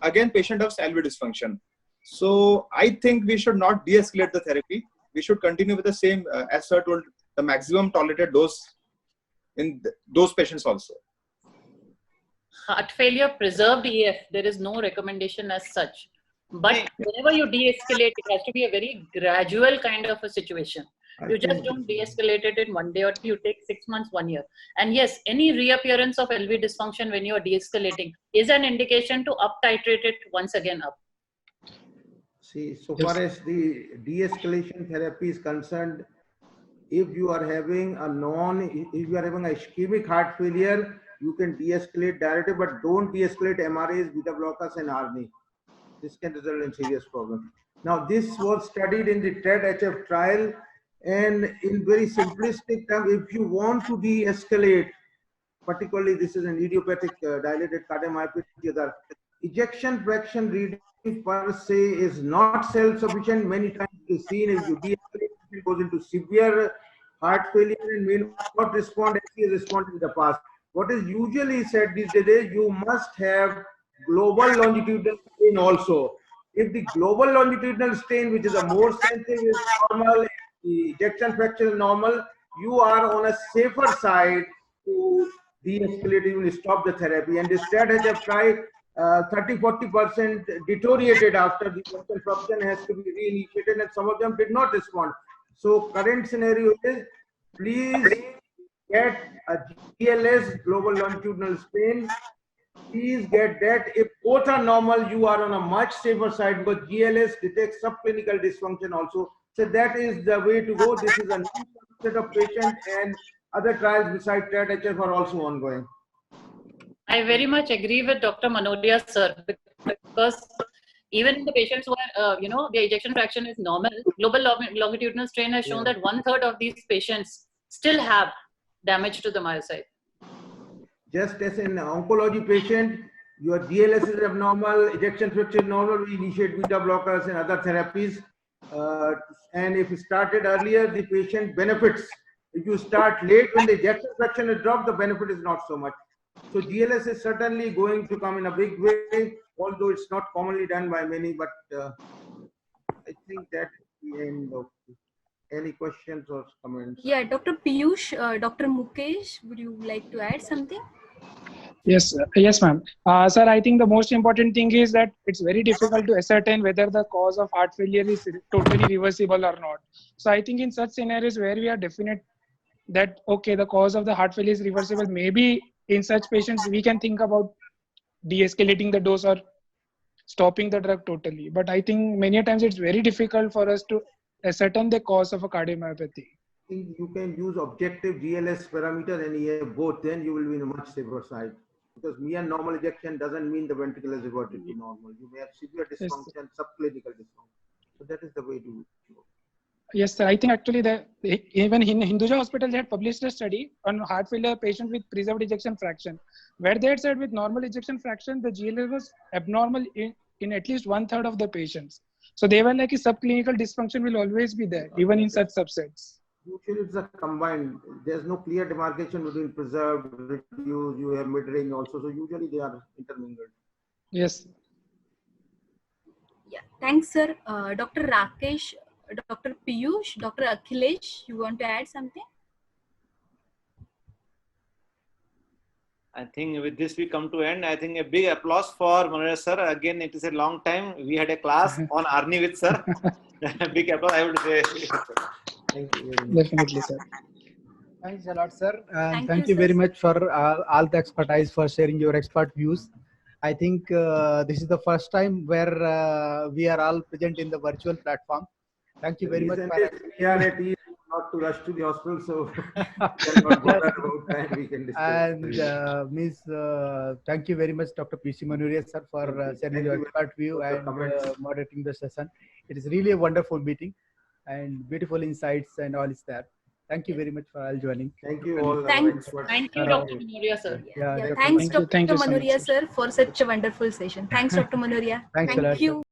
again patient has LV dysfunction. So I think we should not de-escalate the therapy. We should continue with the same, as sir told, the maximum tolerated dose in those patients also. Heart failure preserved EF, there is no recommendation as such. But whenever you de-escalate, it has to be a very gradual kind of a situation. You just don't de-escalate it in 1 day, or you take 6 months, 1 year. And yes, any reappearance of LV dysfunction when you are de-escalating is an indication to up-titrate it once again up. see, so far as the de-escalation therapy is concerned, if you are having if you are having a ischemic heart failure, you can de-escalate directly, but don't de-escalate MRAs, beta blockers, and ARNI. This can result in serious problem. Now, this was studied in the TED-HF trial, and in very simplistic terms, if you want to de-escalate, particularly this is an idiopathic dilated cardiomyopathy, the ejection fraction reading per se is not self-sufficient. Many times it is seen if you de-escalate, it goes into severe heart failure and may not respond as he responded in the past. What is usually said these days, you must have global longitudinal strain also. If the global longitudinal strain, which is a more sensitive, is normal, the ejection fraction is normal, you are on a safer side to de-escalate, even stop the therapy. And the TED-HF trial, 30-40% deteriorated after the ejection fraction has to be reinitiated, and some of them did not respond. So current scenario is, please get a GLS, global longitudinal strain. Please get that. If both are normal, you are on a much safer side, because GLS detects subclinical dysfunction also. So that is the way to go. This is a new set of patients, and other trials besides TED-HF are also ongoing. I very much agree with Dr. Manodia, sir, because even in the patients who are, the ejection fraction is normal, global longitudinal strain has shown that 1/3 of these patients still have damage to the myocyte. Just as in oncology patient, your GLS is abnormal, ejection fraction normal, we initiate beta blockers and other therapies. And if you started earlier, the patient benefits. If you start late when the ejection fraction is dropped, the benefit is not so much. So GLS is certainly going to come in a big way, although it's not commonly done by many, but I think that the end of any questions or comments? Yeah, Dr. Piyush, Dr. Mukesh, would you like to add something? Yes, yes, ma'am. Sir, I think the most important thing is that it's very difficult to ascertain whether the cause of heart failure is totally reversible or not. So I think in such scenarios where we are definite that, okay, the cause of the heart failure is reversible, maybe in such patients, we can think about de-escalating the dose or stopping the drug totally. But I think many times it's very difficult for us to ascertain the cause of a cardiomyopathy. You can use objective GLS parameter and EF both, then you will be in a much safer side. Because mere normal ejection doesn't mean the ventricle is reverted to normal. You may have severe dysfunction, subclinical dysfunction. So that is the way to go. Yes, sir. I think actually even in Hinduja Hospital, they had published a study on heart failure patient with preserved ejection fraction, where they had said with normal ejection fraction, the GLS was abnormal in at least 1/3 of the patients. So they were like a subclinical dysfunction will always be there, even in such subsets. Usually it's a combined. There's no clear demarcation between preserved, reduced, you have mid-range also. So usually they are intermingled. Yes. Yeah, thanks, sir. Dr. Rakesh, Dr. Piyush, Dr. Akhilesh, you want to add something? I think with this we come to end. I think a big applause for Manohar sir. Again, it is a long time. We had a class on ARNI with sir. Big applause, I would say. Thank you very much. Definitely, sir. Thanks a lot, sir. And Thank thank you, you very sir. much for all the expertise for sharing your expert views. I think this is the first time where we are all present in the virtual platform. Thank you very much. Reason is we are at ease not to rush to the hospital, so we are not bothered about time. We can discuss. And Miss, thank you very much, Dr. P.C. Manuria, sir, for sharing Thank your you expert view for the and comments. moderating the session. It is really a wonderful meeting and beautiful insights and all is there. Thank you very much for all joining. Thank you all. Thanks. Thank you, Dr. Manohar sir. Yeah, Yeah, Dr. thanks, Thank you. Thank Dr. you so much, Manohar sir. sir, for such a wonderful session. Thanks, Dr. Manohar. Thanks a lot, Thank sir. you.